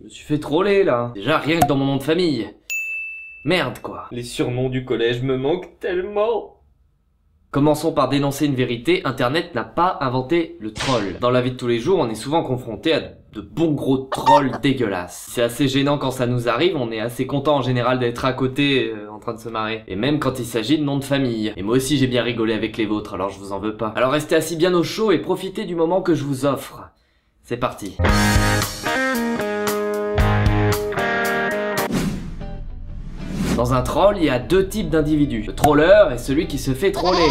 Je me suis fait troller là. Déjà rien que dans mon nom de famille. Merde quoi. Les surnoms du collège me manquent tellement. Commençons par dénoncer une vérité, Internet n'a pas inventé le troll. Dans la vie de tous les jours, on est souvent confronté à de bons gros trolls dégueulasses. C'est assez gênant quand ça nous arrive, on est assez content en général d'être à côté, en train de se marrer. Et même quand il s'agit de noms de famille. Et moi aussi j'ai bien rigolé avec les vôtres, alors je vous en veux pas. Alors restez assis bien au chaud et profitez du moment que je vous offre. C'est parti. Dans un troll, il y a deux types d'individus, le troller et celui qui se fait troller.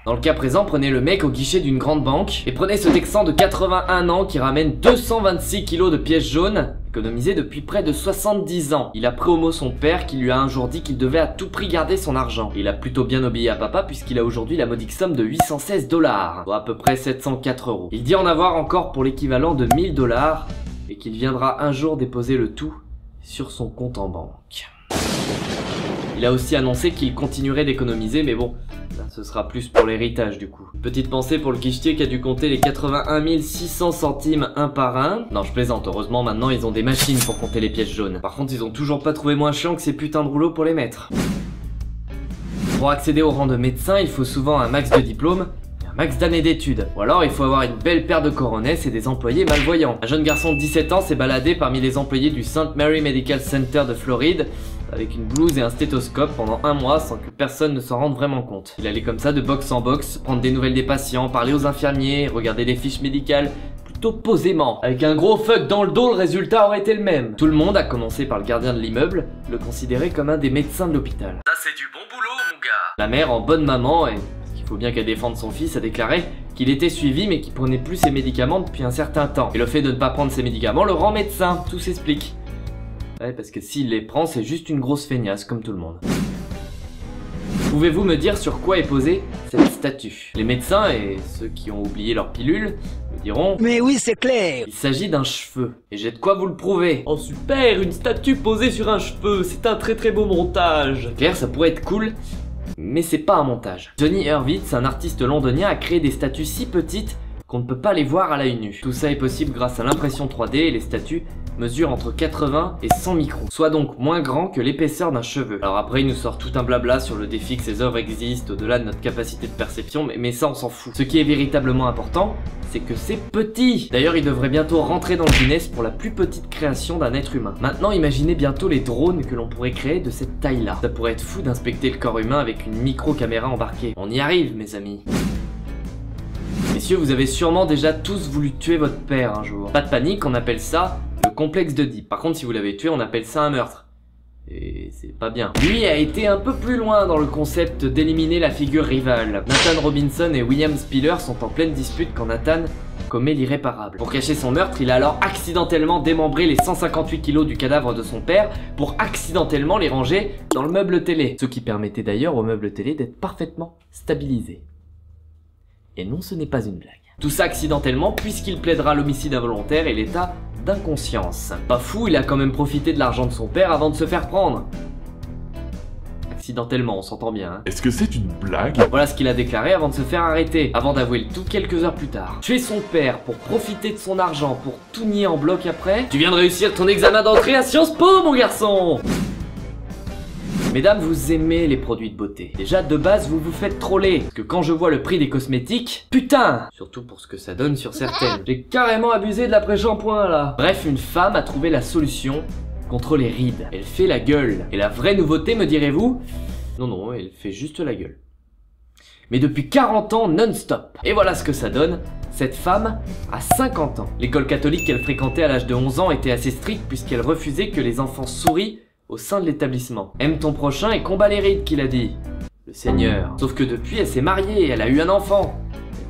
Dans le cas présent, prenez le mec au guichet d'une grande banque et prenez ce Texan de 81 ans qui ramène 226 kilos de pièces jaunes, économisées depuis près de 70 ans. Il a pris au mot son père qui lui a un jour dit qu'il devait à tout prix garder son argent. Il a plutôt bien obéi à papa puisqu'il a aujourd'hui la modique somme de 816 $, soit à peu près 704 €. Il dit en avoir encore pour l'équivalent de 1000 $ et qu'il viendra un jour déposer le tout sur son compte en banque. Il a aussi annoncé qu'il continuerait d'économiser, mais bon, là, ce sera plus pour l'héritage du coup. Petite pensée pour le guichetier qui a dû compter les 81 600 centimes un par un. Non, je plaisante, heureusement maintenant ils ont des machines pour compter les pièces jaunes. Par contre, ils ont toujours pas trouvé moins chiant que ces putains de rouleaux pour les mettre. Pour accéder au rang de médecin, il faut souvent un max de diplôme, max d'années d'études. Ou alors il faut avoir une belle paire de coronesses et des employés malvoyants. Un jeune garçon de 17 ans s'est baladé parmi les employés du St. Mary Medical Center de Floride avec une blouse et un stéthoscope pendant un mois sans que personne ne s'en rende vraiment compte. Il allait comme ça de box en box, prendre des nouvelles des patients, parler aux infirmiers, regarder les fiches médicales, plutôt posément. Avec un gros fuck dans le dos, le résultat aurait été le même. Tout le monde, à commencer par le gardien de l'immeuble, le considérait comme un des médecins de l'hôpital. Ça c'est du bon boulot mon gars. La mère, en bonne maman, et il faut bien qu'elle défende son fils, a déclaré qu'il était suivi mais qu'il prenait plus ses médicaments depuis un certain temps. Et le fait de ne pas prendre ses médicaments le rend médecin, tout s'explique. Ouais, parce que s'il les prend, c'est juste une grosse feignasse comme tout le monde. Pouvez-vous me dire sur quoi est posée cette statue? Les médecins et ceux qui ont oublié leur pilule me diront: mais oui, c'est clair. Il s'agit d'un cheveu, et j'ai de quoi vous le prouver. Oh super, une statue posée sur un cheveu, c'est un très beau montage. C'est clair, ça pourrait être cool, mais c'est pas un montage. Johnny Hurwitz, un artiste londonien, a créé des statues si petites qu'on ne peut pas les voir à l'œil nu. Tout ça est possible grâce à l'impression 3D et les statues mesurent entre 80 et 100 microns, soit donc moins grand que l'épaisseur d'un cheveu. Alors après il nous sort tout un blabla sur le défi que ces œuvres existent au-delà de notre capacité de perception, mais ça on s'en fout. Ce qui est véritablement important, c'est que c'est petit. D'ailleurs il devrait bientôt rentrer dans le Guinness pour la plus petite création d'un être humain. Maintenant imaginez bientôt les drones que l'on pourrait créer de cette taille-là. Ça pourrait être fou d'inspecter le corps humain avec une micro-caméra embarquée. On y arrive mes amis. Messieurs, vous avez sûrement déjà tous voulu tuer votre père un jour. Pas de panique, on appelle ça le complexe d'Oedipe. Par contre, si vous l'avez tué, on appelle ça un meurtre. Et c'est pas bien. Lui a été un peu plus loin dans le concept d'éliminer la figure rivale. Nathan Robinson et William Spiller sont en pleine dispute quand Nathan commet l'irréparable. Pour cacher son meurtre, il a alors accidentellement démembré les 158 kilos du cadavre de son père pour accidentellement les ranger dans le meuble télé. Ce qui permettait d'ailleurs au meuble télé d'être parfaitement stabilisé. Et non, ce n'est pas une blague. Tout ça accidentellement puisqu'il plaidera l'homicide involontaire et l'état d'inconscience. Pas fou, il a quand même profité de l'argent de son père avant de se faire prendre. Accidentellement, on s'entend bien, hein. Est-ce que c'est une blague? Voilà ce qu'il a déclaré avant de se faire arrêter, avant d'avouer le tout quelques heures plus tard. Tuer son père pour profiter de son argent, pour tout nier en bloc après. Tu viens de réussir ton examen d'entrée à Sciences Po, mon garçon! Mesdames, vous aimez les produits de beauté. Déjà, de base, vous vous faites troller. Parce que quand je vois le prix des cosmétiques, putain! Surtout pour ce que ça donne sur certaines. J'ai carrément abusé de l'après-shampoing, là. Bref, une femme a trouvé la solution contre les rides. Elle fait la gueule. Et la vraie nouveauté, me direz-vous? Non, elle fait juste la gueule. Mais depuis 40 ans non-stop. Et voilà ce que ça donne. Cette femme a 50 ans. L'école catholique qu'elle fréquentait à l'âge de 11 ans était assez stricte puisqu'elle refusait que les enfants sourient au sein de l'établissement. Aime ton prochain et combat les rides, qu'il a dit. Le Seigneur. Sauf que depuis, elle s'est mariée, elle a eu un enfant.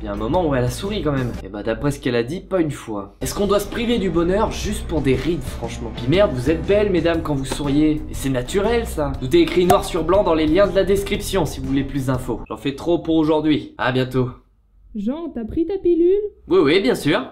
Il y a un moment où elle a souri quand même. Et bah d'après ce qu'elle a dit, pas une fois. Est-ce qu'on doit se priver du bonheur juste pour des rides, franchement? Puis merde, vous êtes belles, mesdames, quand vous souriez. Et c'est naturel, ça. Tout est écrit noir sur blanc dans les liens de la description, si vous voulez plus d'infos. J'en fais trop pour aujourd'hui. À bientôt. Jean, t'as pris ta pilule? Oui, bien sûr.